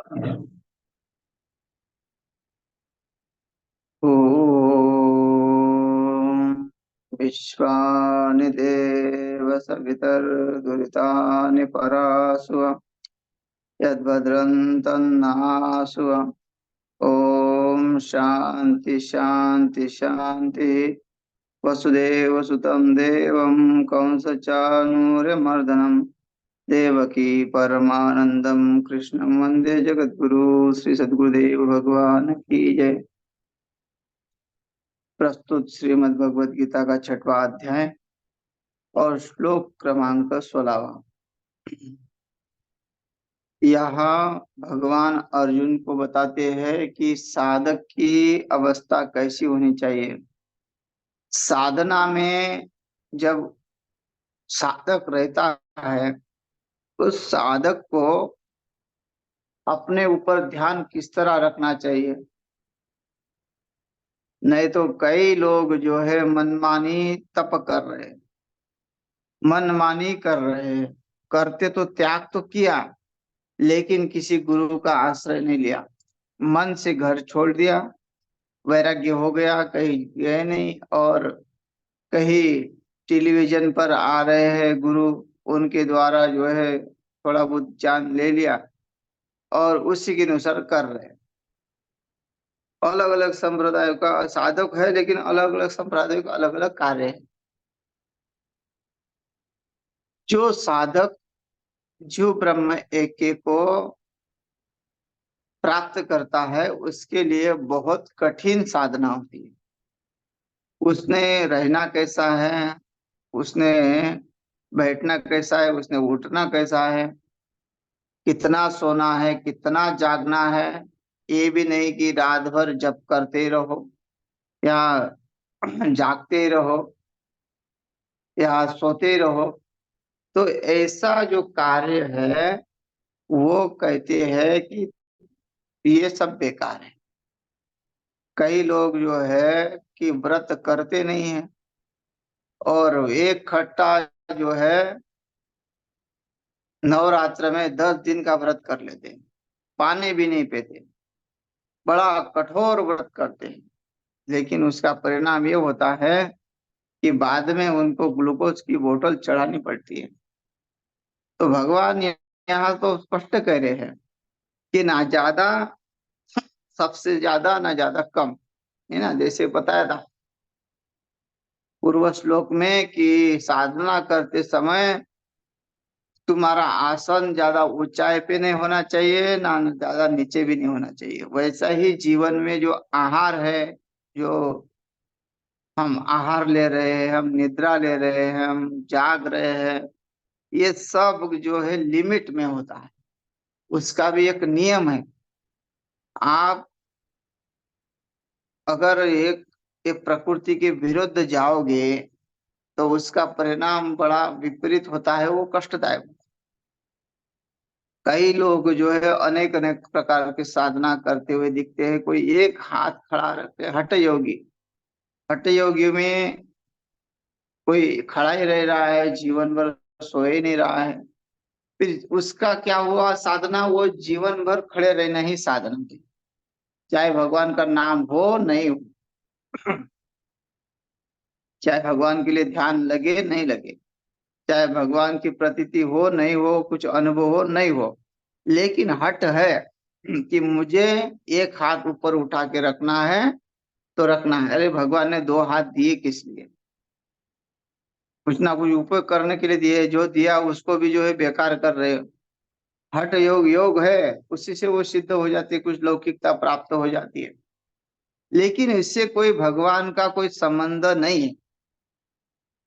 ॐ विश्वानि देव सवितर्दुरितानि परासु यद्भद्रं तन्नासु। ॐ शान्ति शान्ति शान्तिः। वसुदेवसुतं देवं कंसचाणूरमर्दनं देवकी परमानंदं कृष्णं वन्दे जगद्गुरु। श्री सद्गुरुदेव भगवान की जय। प्रस्तुत श्रीमद् भगवद गीता का 6वां अध्याय और श्लोक क्रमांक 16। यहाँ भगवान अर्जुन को बताते हैं कि साधक की अवस्था कैसी होनी चाहिए। साधना में जब साधक रहता है तो साधक को अपने ऊपर ध्यान किस तरह रखना चाहिए। नहीं तो कई लोग जो है मनमानी तप कर रहे, मनमानी कर रहे, करते तो त्याग तो किया लेकिन किसी गुरु का आश्रय नहीं लिया, मन से घर छोड़ दिया, वैराग्य हो गया, कहीं गए नहीं। और कहीं टेलीविजन पर आ रहे हैं गुरु, उनके द्वारा जो है थोड़ा बहुत ज्ञान ले लिया और उसी के अनुसार कर रहे हैं। अलग अलग संप्रदायों का साधक है लेकिन अलग अलग संप्रदायों का अलग अलग कार्य है। जो साधक जो ब्रह्म एके को प्राप्त करता है उसके लिए बहुत कठिन साधना होती है। उसने रहना कैसा है, उसने बैठना कैसा है, उसने उठना कैसा है, कितना सोना है, कितना जागना है। ये भी नहीं कि रात भर जप करते रहो या जागते रहो या सोते रहो। तो ऐसा जो कार्य है वो कहते हैं कि ये सब बेकार है। कई लोग जो है कि व्रत करते नहीं है और एक खट्टा जो है नवरात्र में 10 दिन का व्रत कर लेते हैं, पानी भी नहीं पीते, बड़ा कठोर व्रत करते हैं। लेकिन उसका परिणाम ये होता है कि बाद में उनको ग्लूकोज की बोतल चढ़ानी पड़ती है। तो भगवान यहाँ तो स्पष्ट कह रहे हैं कि ना ज्यादा, सबसे ज्यादा ना ज्यादा कम, है ना। जैसे बताया था पूर्व श्लोक में कि साधना करते समय तुम्हारा आसन ज्यादा ऊंचाई पे नहीं होना चाहिए ना ज्यादा नीचे भी नहीं होना चाहिए। वैसा ही जीवन में जो आहार है, जो हम आहार ले रहे हैं, हम निद्रा ले रहे हैं, हम जाग रहे हैं, ये सब जो है लिमिट में होता है। उसका भी एक नियम है। आप अगर एक प्रकृति के विरुद्ध जाओगे तो उसका परिणाम बड़ा विपरीत होता है, वो कष्टदायक। कई लोग जो है अनेक अनेक प्रकार की साधना करते हुए दिखते हैं। कोई एक हाथ खड़ा रखते, हठ योगी। हठ योगी में कोई खड़ा ही रह रहा है, जीवन भर सो ही नहीं रहा है। फिर उसका क्या हुआ साधना, वो जीवन भर खड़े रहना ही साधना थी, चाहे भगवान का नाम हो नहीं हो, चाहे भगवान के लिए ध्यान लगे नहीं लगे, चाहे भगवान की प्रतीति हो नहीं हो, कुछ अनुभव हो नहीं हो, लेकिन हट है कि मुझे एक हाथ ऊपर उठा के रखना है तो रखना है। अरे भगवान ने 2 हाथ दिए किस लिए? कुछ ना कुछ उपयोग करने के लिए दिए, जो दिया उसको भी जो है बेकार कर रहे हो। हठ योग योग है, उसी से वो सिद्ध हो जाती है, कुछ लौकिकता प्राप्त हो जाती है, लेकिन इससे कोई भगवान का कोई संबंध नहीं है।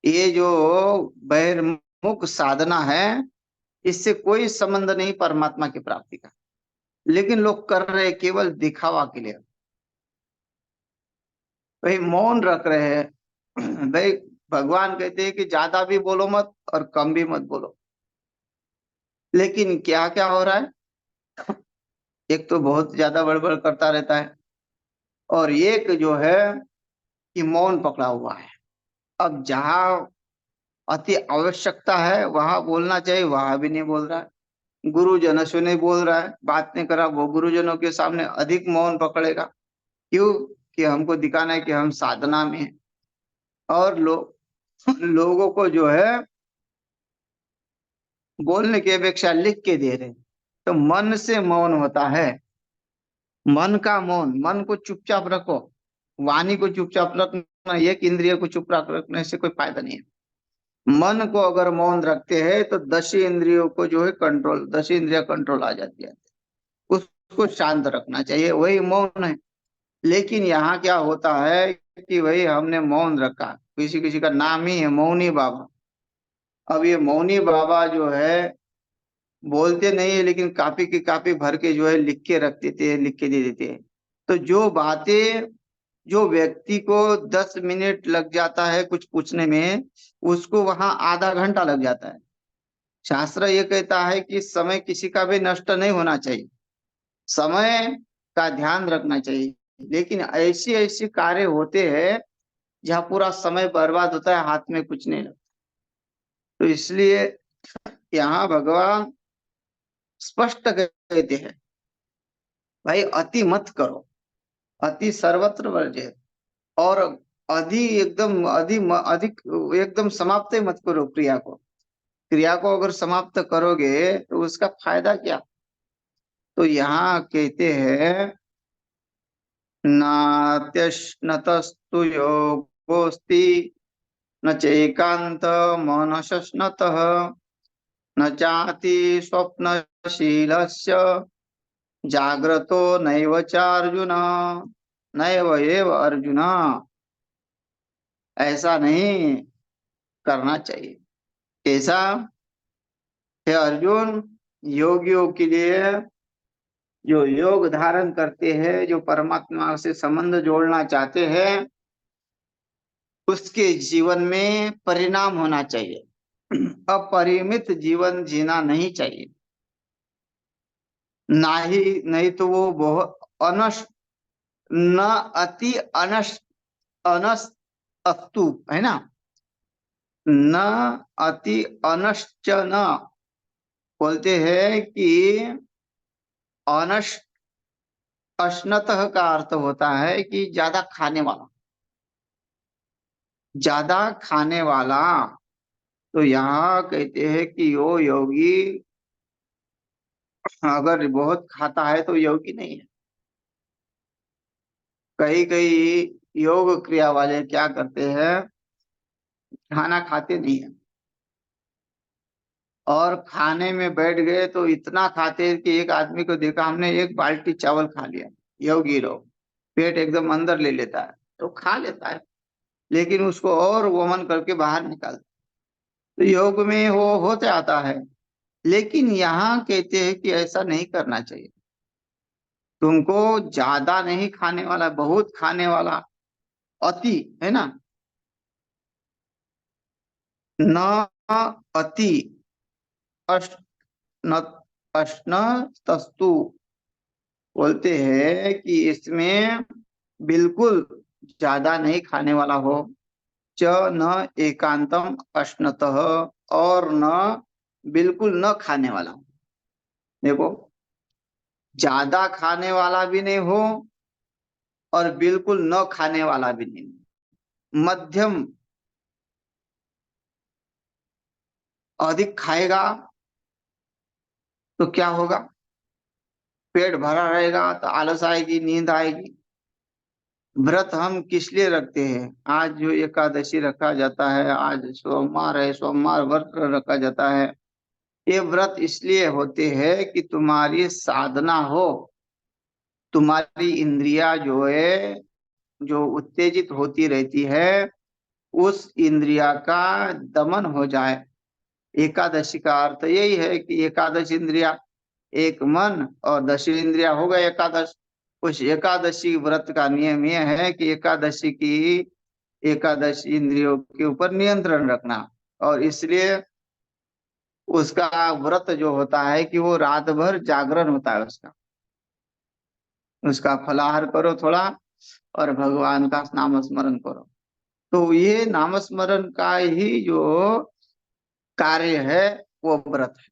ये जो बहिर्मुख साधना है इससे कोई संबंध नहीं परमात्मा की प्राप्ति का। लेकिन लोग कर रहे हैं केवल दिखावा के लिए। भाई मौन रख रहे हैं। भाई भगवान कहते हैं कि ज्यादा भी बोलो मत और कम भी मत बोलो। लेकिन क्या क्या हो रहा है, एक तो बहुत ज्यादा बड़बड़ करता रहता है और एक जो है कि मौन पकड़ा हुआ है। अब जहां अति आवश्यकता है वहां बोलना चाहिए, वहां भी नहीं बोल रहा है। गुरुजनों से नहीं बोल रहा है, बात नहीं कर रहा, वो गुरुजनों के सामने अधिक मौन पकड़ेगा। क्यों? कि हमको दिखाना है कि हम साधना में हैं। और लोगों को जो है बोलने की अपेक्षा लिख के दे रहे हैं। तो मन से मौन होता है, मन का मौन, मन को चुपचाप रखो, वाणी को चुपचाप रखना, एक इंद्रिय को चुप रखने से कोई फायदा नहीं है। मन को अगर मौन रखते हैं तो 10 इंद्रियों को जो है कंट्रोल, 10 इंद्रिया कंट्रोल आ जाती है। उसको शांत रखना चाहिए, वही मौन है। लेकिन यहाँ क्या होता है कि भाई हमने मौन रखा, किसी किसी का नाम ही है मौनी बाबा। अब ये मौनी बाबा जो है बोलते नहीं है, लेकिन कापी की कापी भर के जो है लिख के रख देते हैं, लिख के दे देते हैं। तो जो बातें, जो व्यक्ति को 10 मिनट लग जाता है कुछ पूछने में, उसको वहां आधा घंटा लग जाता है। शास्त्र ये कहता है कि समय किसी का भी नष्ट नहीं होना चाहिए, समय का ध्यान रखना चाहिए। लेकिन ऐसी ऐसी कार्य होते हैं जहाँ पूरा समय बर्बाद होता है, हाथ में कुछ नहीं लगता। तो इसलिए यहाँ भगवान स्पष्ट कहते हैं, भाई अति मत करो, अति सर्वत्र वर्ज्य। और अधिक एकदम समाप्त ही मत करो क्रिया को। क्रिया को अगर समाप्त करोगे तो उसका फायदा क्या? तो यहाँ कहते हैं, नात्यश्नतस्तु योगोस्ति न चैकांत मनशस्नतः न चाति स्वप्नशीलस्य जाग्रतो नैव चार्जुन, नैव एव अर्जुन। ऐसा नहीं करना चाहिए। कैसा? हे अर्जुन, योगियों के लिए, जो योग धारण करते हैं, जो परमात्मा से संबंध जोड़ना चाहते हैं, उसके जीवन में परिणाम होना चाहिए। अपरिमित जीवन जीना नहीं चाहिए। ना ही, नहीं तो वो बहुत अनश, न अति अनश, अनस अस्तु, है ना, न अति अनश्च न, बोलते हैं कि अनश, अश्नतः का अर्थ होता है कि ज्यादा खाने वाला, ज्यादा खाने वाला। तो यहाँ कहते हैं कि यो योगी अगर बहुत खाता है तो योगी नहीं है। कई कई योग क्रिया वाले क्या करते हैं, खाना खाते नहीं है, और खाने में बैठ गए तो इतना खाते हैं कि एक आदमी को देखा हमने, 1 बाल्टी चावल खा लिया। योगी लोग पेट एकदम अंदर ले लेता है, तो खा लेता है, लेकिन उसको और वमन करके बाहर निकालता है। तो योग में वो होते आता है। लेकिन यहाँ कहते हैं कि ऐसा नहीं करना चाहिए। तुमको ज्यादा नहीं खाने वाला, बहुत खाने वाला, अति, है ना, न अति अष्ट, न अश्न तस्तु, बोलते हैं कि इसमें बिल्कुल ज्यादा नहीं खाने वाला हो। च न एकांतम अश्नतः, और न बिल्कुल न खाने वाला हो। देखो, ज्यादा खाने वाला भी नहीं हो और बिल्कुल न खाने वाला भी नहीं, मध्यम। अधिक खाएगा तो क्या होगा? पेट भरा रहेगा तो आलस आएगी, नींद आएगी। व्रत हम किस लिए रखते हैं? आज जो एकादशी रखा जाता है, आज सोमवार है, सोमवार व्रत रखा जाता है। ये व्रत इसलिए होते हैं कि तुम्हारी साधना हो, तुम्हारी इंद्रिया जो है, जो उत्तेजित होती रहती है, उस इंद्रिया का दमन हो जाए। एकादशी का अर्थ यही है कि एकादश इंद्रिया, एक मन और 10 इंद्रिया हो गए एकादश। उस एकादशी व्रत का नियम यह है कि एकादशी की, एकादश इंद्रियों के ऊपर नियंत्रण रखना। और इसलिए उसका व्रत जो होता है कि वो रात भर जागरण होता है उसका। उसका फलाहार करो थोड़ा, और भगवान का नाम स्मरण करो। तो ये नाम स्मरण का ही जो कार्य है, वो व्रत है।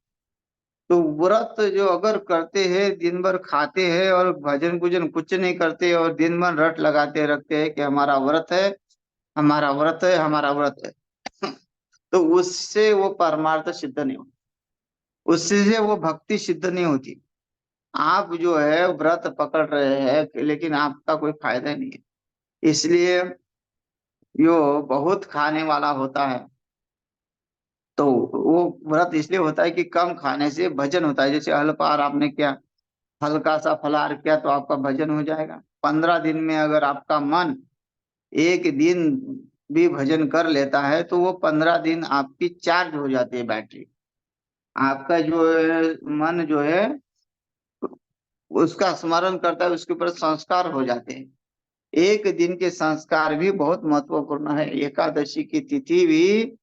तो व्रत जो अगर करते हैं, दिन भर खाते हैं और भजन पूजन कुछ नहीं करते और दिन भर रट लगाते रखते हैं कि हमारा व्रत है, हमारा व्रत है, हमारा व्रत है, तो उससे वो परमार्थ सिद्ध नहीं होता, उससे वो भक्ति सिद्ध नहीं होती। आप जो है व्रत पकड़ रहे हैं लेकिन आपका कोई फायदा नहीं है। इसलिए जो बहुत खाने वाला होता है, तो वो व्रत इसलिए होता है कि कम खाने से भजन होता है। जैसे अल्पाहार आपने किया, हल्का सा फलाहार किया, तो आपका भजन हो जाएगा। 15 दिन में अगर आपका मन एक दिन भी भजन कर लेता है, तो वो 15 दिन आपकी चार्ज हो जाती है बैटरी। आपका जो है मन जो है उसका स्मरण करता है, उसके ऊपर संस्कार हो जाते हैं। एक दिन के संस्कार भी बहुत महत्वपूर्ण है। एकादशी की तिथि भी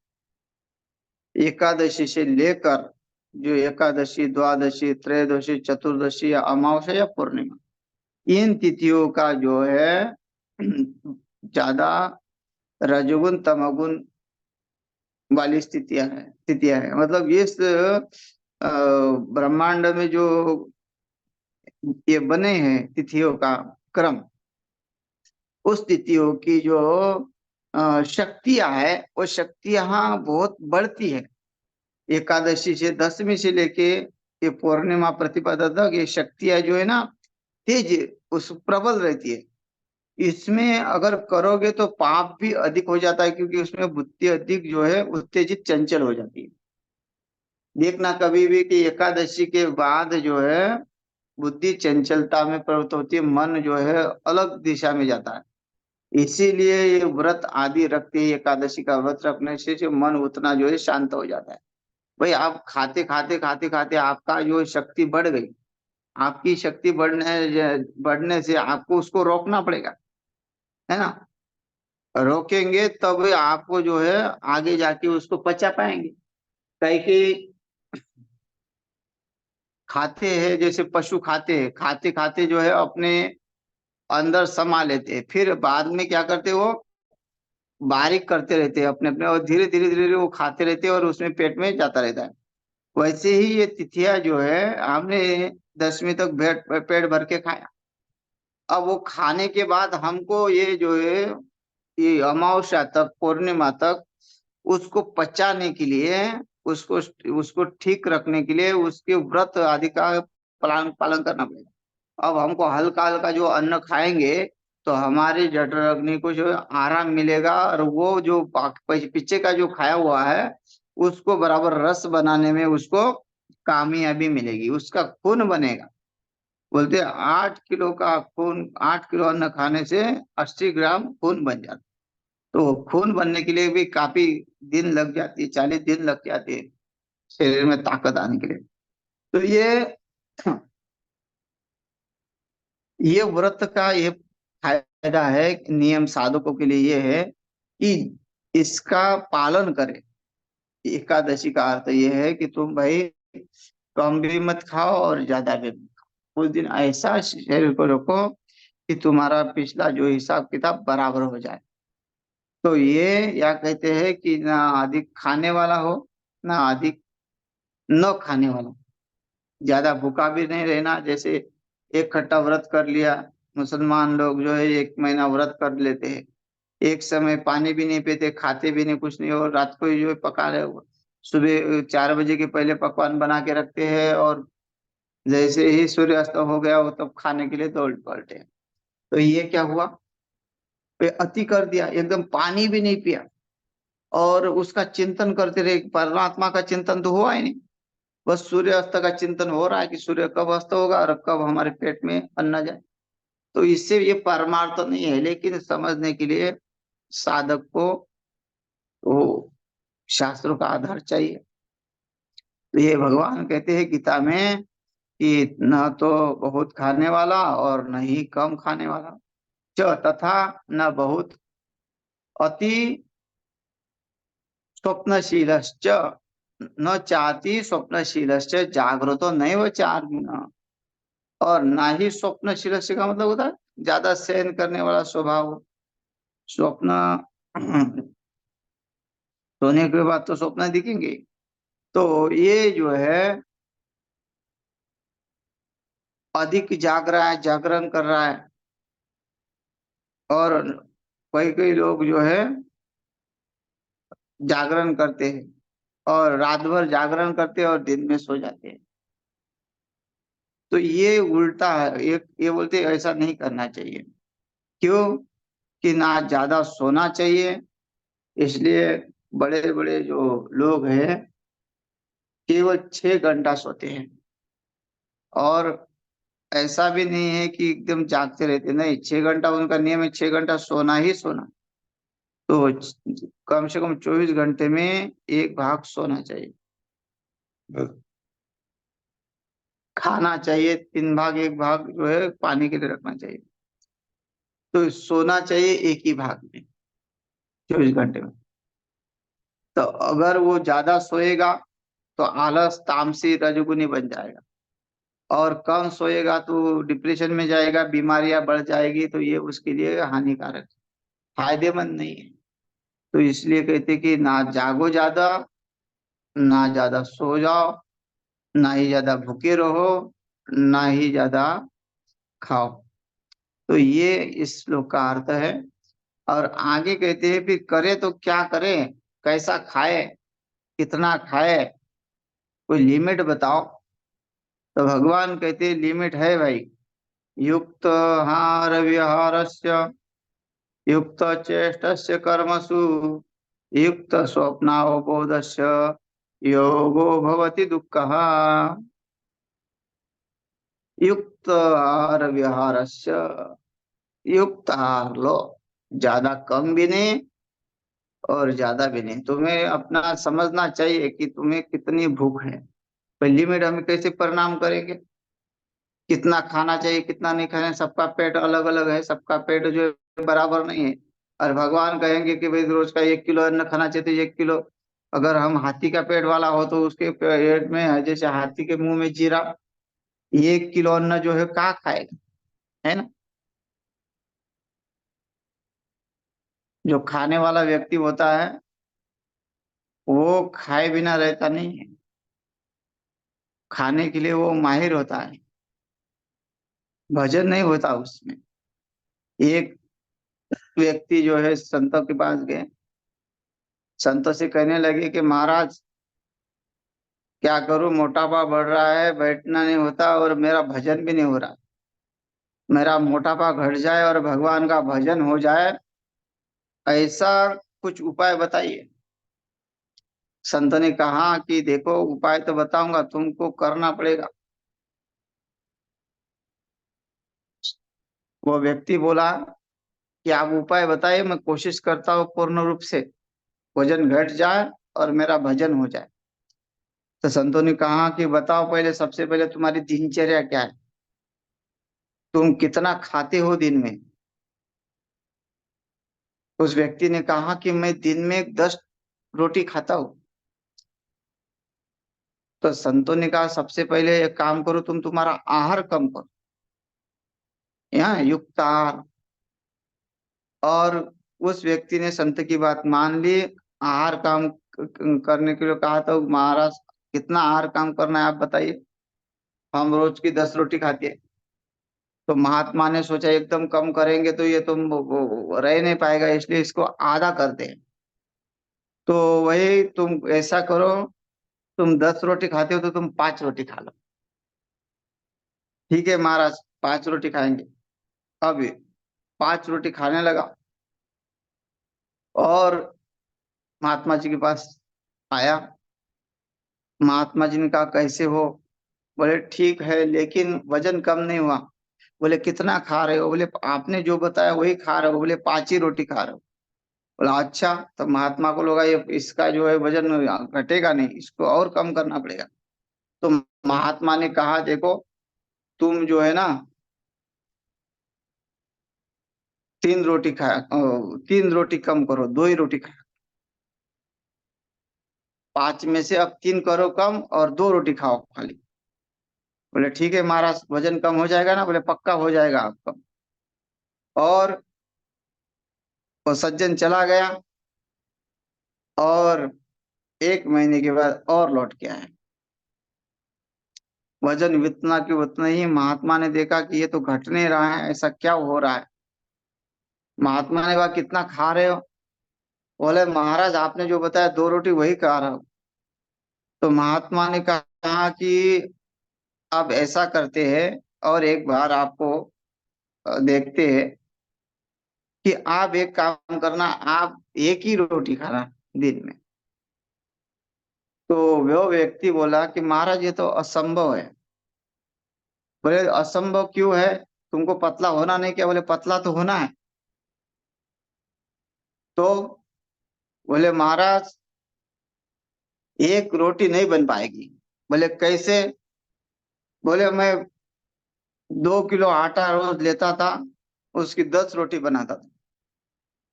एकादशी से लेकर, जो एकादशी, द्वादशी, त्रयोदशी, चतुर्दशी या अमावस्या या पूर्णिमा, इन तिथियों का जो है ज्यादा रजोगुण तमोगुण वाली स्थितियां हैं। मतलब इस ब्रह्मांड में जो ये बने हैं तिथियों का क्रम, उस तिथियों की जो शक्तियां है, वो शक्तियां बहुत बढ़ती है। एकादशी से, दशमी से लेके ये पूर्णिमा प्रतिपदा तक ये शक्तियां जो है ना, तेज, उस प्रबल रहती है। इसमें अगर करोगे तो पाप भी अधिक हो जाता है, क्योंकि उसमें बुद्धि अधिक जो है उत्तेजित चंचल हो जाती है। देखना कभी भी कि एकादशी के बाद जो है बुद्धि चंचलता में प्रवृत्त होती है, मन जो है अलग दिशा में जाता है। इसीलिए ये व्रत आदि रखते हैं, एकादशी का व्रत रखने से जो मन उतना जो है शांत हो जाता है। भाई आप खाते खाते खाते खाते आपका जो शक्ति बढ़ गई, आपकी शक्ति बढ़ने से आपको उसको रोकना पड़ेगा, है ना। रोकेंगे तब आपको जो है आगे जाके उसको पचा पाएंगे। कई कि खाते हैं, जैसे पशु खाते हैं, खाते खाते जो है अपने अंदर समा लेते हैं, फिर बाद में क्या करते हैं, वो बारीक करते रहते हैं अपने अपने, और धीरे धीरे धीरे धीरे वो खाते रहते हैं और उसमें पेट में जाता रहता है। वैसे ही ये तिथियां जो है, हमने 10वीं तक पेट भर के खाया। अब वो खाने के बाद हमको ये जो है, ये अमावस्या तक, पूर्णिमा तक उसको पचाने के लिए, उसको उसको ठीक रखने के लिए उसके व्रत आदि का पालन पालन करना पड़ेगा। अब हमको हल्का हल्का जो अन्न खाएंगे, तो हमारे जठर अग्नि को जो है आराम मिलेगा, और वो जो पीछे का जो खाया हुआ है उसको बराबर रस बनाने में उसको कामयाबी मिलेगी, उसका खून बनेगा। बोलते हैं 8 किलो का खून, 8 किलो अन्न खाने से 80 ग्राम खून बन जाता। तो खून बनने के लिए भी काफी दिन लग जाती है, 40 दिन लग जाते हैं शरीर में ताकत आने के लिए। तो ये व्रत का ये फायदा है, नियम साधकों के लिए ये है कि इसका पालन करें। एकादशी का अर्थ ये है कि तुम भाई कम भी मत खाओ और ज्यादा भी मत खाओ। उस दिन ऐसा शरीर को रखो कि तुम्हारा पिछला जो हिसाब किताब बराबर हो जाए। तो ये या कहते हैं कि ना अधिक खाने वाला हो, ना अधिक न खाने वाला। ज्यादा भूखा भी नहीं रहना। जैसे एक खट्टा व्रत कर लिया, मुसलमान लोग जो है 1 महीना व्रत कर लेते हैं, एक समय पानी भी नहीं पीते, खाते भी नहीं, कुछ नहीं, और रात को ही जो है पका रहे हो, सुबह 4 बजे के पहले पकवान बना के रखते हैं, और जैसे ही सूर्यास्त हो गया हो तब खाने के लिए दौड़ पड़ते हैं। तो ये क्या हुआ, वे अति कर दिया, एकदम पानी भी नहीं पिया, और उसका चिंतन करते रहे। परमात्मा का चिंतन तो हुआ ही नहीं, बस सूर्य अस्त का चिंतन हो रहा है कि सूर्य कब अस्त होगा और कब हमारे पेट में अन्न जाए। तो इससे ये परमार्थ नहीं है, लेकिन समझने के लिए साधक को वो शास्त्रों का आधार चाहिए। तो ये भगवान कहते हैं गीता में कि न तो बहुत खाने वाला और न ही कम खाने वाला, च तथा न बहुत अति स्वप्नशीलश्च, न चाहती स्वप्नशीलश्च जागृतो नैव चार्मिन। और ना ही स्वप्नशील का मतलब होता है ज्यादा शयन करने वाला स्वभाव। स्वप्न सोने के बाद तो स्वप्न दिखेंगे। तो ये जो है अधिक जाग रहा है, जागरण कर रहा है। और कई कई लोग जो है जागरण करते हैं और रात भर जागरण करते हैं और दिन में सो जाते हैं। तो ये उल्टा है। ये बोलते हैं ऐसा नहीं करना चाहिए। क्यों? कि ना ज्यादा सोना चाहिए, इसलिए बड़े बड़े जो लोग हैं केवल 6 घंटा सोते हैं। और ऐसा भी नहीं है कि एकदम जागते रहते, नहीं, 6 घंटा उनका नियम है, 6 घंटा सोना ही सोना। तो कम से कम 24 घंटे में एक भाग सोना चाहिए। खाना चाहिए 3 भाग, एक भाग जो है पानी के लिए रखना चाहिए। तो सोना चाहिए एक ही भाग में, 24 घंटे में। तो अगर वो ज्यादा सोएगा तो आलस, तामसी, रजोगुनी बन जाएगा। और कम सोएगा तो डिप्रेशन में जाएगा, बीमारियां बढ़ जाएगी। तो ये उसके लिए हानिकारक है, फायदेमंद नहीं है। तो इसलिए कहते कि ना जागो ज्यादा, ना ज्यादा सो जाओ, ना ही ज्यादा भूखे रहो, ना ही ज्यादा खाओ। तो ये इस श्लोक का अर्थ है। और आगे कहते हैं फिर करे तो क्या करे, कैसा खाए, कितना खाए, कोई लिमिट बताओ। तो भगवान कहते हैं लिमिट है भाई। युक्त हार विहारस्य, युक्त चेष्टस्य कर्मसु, युक्त स्वप्नावबोधस्य योगो भवति दुःखः। युक्त आहार विहारस्य, युक्त आहार लो, ज्यादा कम भी नहीं और ज्यादा भी नहीं। तुम्हें अपना समझना चाहिए कि तुम्हें कितनी भूख है। तो लिमिट हम कैसे परिणाम करेंगे, कितना खाना चाहिए कितना नहीं खाना है। सबका पेट अलग अलग है, सबका पेट जो है बराबर नहीं है। और भगवान कहेंगे कि भाई रोज का 1 किलो अन्न खाना चाहिए, तो 1 किलो। अगर हम हाथी का पेट वाला हो तो उसके पेट में है जैसे हाथी के मुंह में जीरा, 1 किलो अन्न जो है कहाँ खाएगा, है ना। जो खाने वाला व्यक्ति होता है वो खाए बिना रहता नहीं है, खाने के लिए वो माहिर होता है। भजन नहीं होता उसमें। एक व्यक्ति जो है संतों के पास गए, संतों से कहने लगे कि महाराज क्या करूं, मोटापा बढ़ रहा है, बैठना नहीं होता और मेरा भजन भी नहीं हो रहा। मेरा मोटापा घट जाए और भगवान का भजन हो जाए, ऐसा कुछ उपाय बताइए। संत ने कहा कि देखो उपाय तो बताऊंगा, तुमको करना पड़ेगा। वो व्यक्ति बोला कि आप उपाय बताइए, मैं कोशिश करता हूँ पूर्ण रूप से वजन घट जाए और मेरा भजन हो जाए। तो संतों ने कहा कि बताओ, पहले सबसे पहले तुम्हारी दिनचर्या क्या है, तुम कितना खाते हो दिन में। उस व्यक्ति ने कहा कि मैं दिन में 10 रोटी खाता हूँ। तो संतों ने कहा सबसे पहले एक काम करो, तुम तुम्हारा आहार कम करो, यहाँ युक्त आहार। और उस व्यक्ति ने संत की बात मान ली, आहार काम करने के लिए कहा। तो महाराज कितना आहार काम करना है आप बताइए। हम रोज की 10 रोटी खाते हैं। तो महात्मा ने सोचा एकदम कम करेंगे तो ये तुम वो रह नहीं पाएगा, इसलिए इसको आधा कर दे। तो वही तुम ऐसा करो, तुम 10 रोटी खाते हो तो तुम 5 रोटी खा लो। ठीक है महाराज, 5 रोटी खाएंगे। अब 5 रोटी खाने लगा और महात्मा जी के पास आया। महात्मा जी ने कहा कैसे हो। बोले ठीक है लेकिन वजन कम नहीं हुआ। बोले कितना खा रहे हो। बोले आपने जो बताया वही खा रहे हो। बोले 5 ही रोटी खा रहे हो। बोला अच्छा। तो महात्मा को लगा ये इसका जो है वजन घटेगा नहीं, इसको और कम करना पड़ेगा। तो महात्मा ने कहा देखो, तुम जो है ना 3 रोटी खाया, 3 रोटी कम करो, 2 ही रोटी खाया। 5 में से अब 3 करो कम और 2 रोटी खाओ खाली। बोले ठीक है महाराज, वजन कम हो जाएगा ना। बोले पक्का हो जाएगा आपका। और वो सज्जन चला गया और 1 महीने के बाद और लौट के आया। वजन इतना कि उतना ही। महात्मा ने देखा कि ये तो घट नहीं रहा है, ऐसा क्या हो रहा है। महात्मा ने कहा कितना खा रहे हो। बोले महाराज आपने जो बताया 2 रोटी वही खा रहा हूँ। तो महात्मा ने कहा कि अब ऐसा करते हैं, और एक बार आपको देखते हैं कि आप एक काम करना, आप एक ही रोटी खाना दिन में। तो वो व्यक्ति बोला कि महाराज ये तो असंभव है। बोले असंभव क्यों है, तुमको पतला होना नहीं क्या। बोले पतला तो होना है। तो बोले महाराज एक रोटी नहीं बन पाएगी। बोले कैसे। बोले मैं 2 किलो आटा रोज लेता था, उसकी 10 रोटी बनाता था।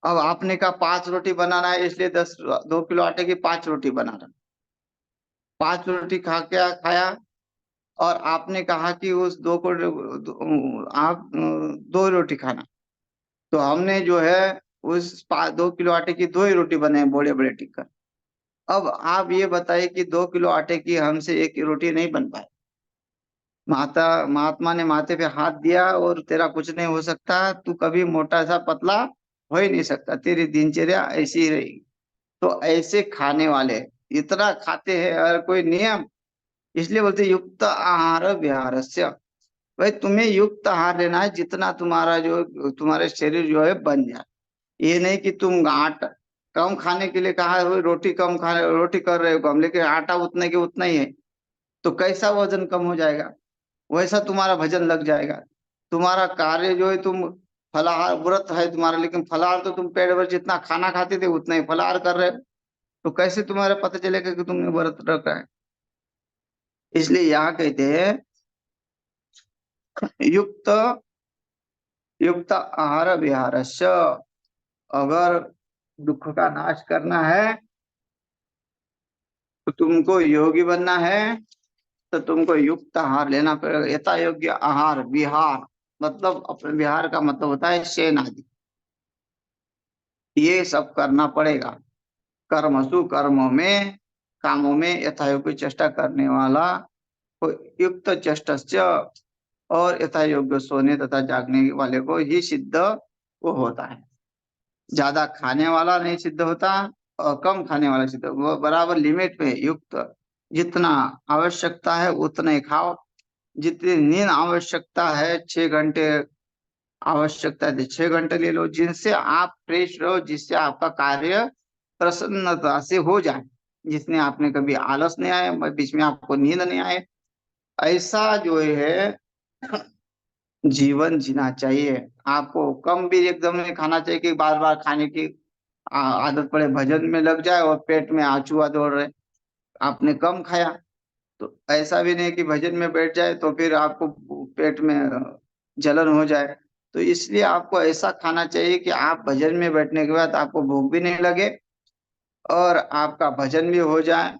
अब आपने कहा 5 रोटी बनाना है, इसलिए 2 किलो आटे की 5 रोटी बना रहा। 5 रोटी खा क्या खाया। और आपने कहा कि उस आप 2 रोटी खाना। तो हमने जो है उस 2 किलो आटे की 2 ही रोटी बनाए, बड़े बड़े टिक्कर। अब आप ये बताइए कि 2 किलो आटे की हमसे एक रोटी नहीं बन पाए। महात्मा ने माथे पे हाथ दिया, और तेरा कुछ नहीं हो सकता, तू कभी मोटा सा पतला हो ही नहीं सकता, तेरी दिनचर्या ऐसी ही रहेगी। तो ऐसे खाने वाले इतना खाते हैं, और कोई नियम। इसलिए बोलते युक्त आहार विहारस्य। भाई तुम्हें युक्त आहार लेना है, जितना तुम्हारा जो तुम्हारे शरीर जो है बन जाए। ये नहीं कि तुम आटा कम खाने के लिए कहा है, रोटी कम खा रहे, रोटी कर रहे हो कम, लेकिन आटा उतने के उतना ही है। तो कैसा वजन कम हो जाएगा, वैसा तुम्हारा वजन लग जाएगा। तुम्हारा कार्य जो है, तुम फलाहार व्रत है तुम्हारा, लेकिन फलाहार तो तुम पेट भर जितना खाना खाते थे उतना ही फलाहार कर रहे हो। तो कैसे तुम्हारा पता चलेगा कि तुमने व्रत रखा है। इसलिए यहाँ कहते हैं युक्त युक्त आहार विहारस्य। अगर दुख का नाश करना है, तो तुमको योगी बनना है, तो तुमको युक्त आहार लेना पड़ेगा। यथा योग्य आहार विहार, मतलब अपने विहार का मतलब होता है शयन आदि। ये सब करना पड़ेगा। कर्मसु कर्मों में, कामों में यथा योग्य चेष्टा करने वाला को युक्त चेष्टस्य, और यथा योग्य सोने तथा जागने वाले को ही सिद्ध वो होता है। ज्यादा खाने वाला नहीं सिद्ध होता, और कम खाने वाला सिद्ध, वो बराबर लिमिट में युक्त। जितना आवश्यकता है उतना ही खाओ। जितनी नींद आवश्यकता है 6 घंटे आवश्यकता है, 6 घंटे ले लो, जिनसे आप फ्रेश रहो, जिससे आपका कार्य प्रसन्नता से हो जाए, जिसने आपने कभी आलस नहीं आए, बीच में आपको नींद नहीं आए। ऐसा जो है जीवन जीना चाहिए। आपको कम भी एकदम नहीं खाना चाहिए कि बार बार खाने की आदत पड़े, भजन में लग जाए और पेट में आंचुआ दौड़ रहे, आपने कम खाया। तो ऐसा भी नहीं कि भजन में बैठ जाए तो फिर आपको पेट में जलन हो जाए। तो इसलिए आपको ऐसा खाना चाहिए कि आप भजन में बैठने के बाद आपको भूख भी नहीं लगे, और आपका भजन भी हो जाए,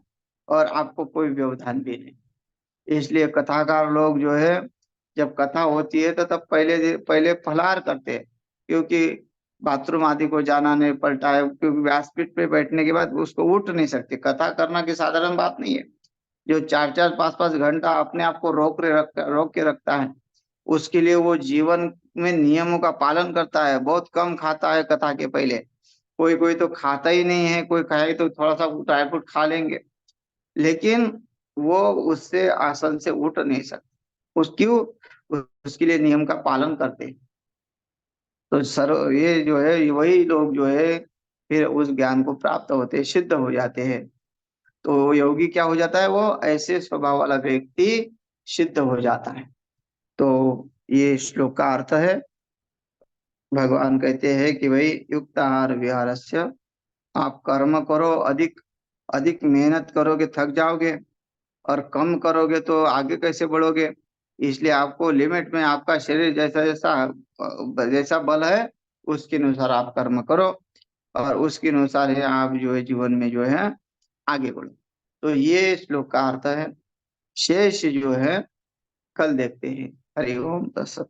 और आपको कोई व्यवधान भी नहीं। इसलिए कथाकार लोग जो है, जब कथा होती है तो तब पहले फलाहार करते हैं, क्योंकि बाथरूम आदि को जाना नहीं पड़ता है, क्योंकि व्यासपीठ पे बैठने के बाद उसको उठ नहीं सकते। कथा करना की साधारण बात नहीं है। जो 4-4 5-5 घंटा अपने आप को रोक के रखता है, उसके लिए वो जीवन में नियमों का पालन करता है, बहुत कम खाता है कथा के पहले। कोई कोई तो खाता ही नहीं है, कोई खाए तो थोड़ा सा ड्राई फ्रूट खा लेंगे, लेकिन वो उससे आसन से उठ नहीं सकते। उस क्यों, उसके लिए नियम का पालन करते हैं। तो ये जो है वही लोग जो है फिर उस ज्ञान को प्राप्त होते हैं, सिद्ध हो जाते हैं। तो योगी क्या हो जाता है, वो ऐसे स्वभाव वाला व्यक्ति सिद्ध हो जाता है। तो ये श्लोक का अर्थ है। भगवान कहते हैं कि भाई युक्त आहार विहारस्य, आप कर्म करो, अधिक अधिक मेहनत करोगे थक जाओगे, और कम करोगे तो आगे कैसे बढ़ोगे। इसलिए आपको लिमिट में, आपका शरीर जैसा जैसा जैसा बल है उसके अनुसार आप कर्म करो, और उसके अनुसार ही आप जो है जीवन में जो है आगे बढ़ो। तो ये श्लोक का अर्थ है। शेष जो है कल देखते हैं। हरि ओम तत्सत।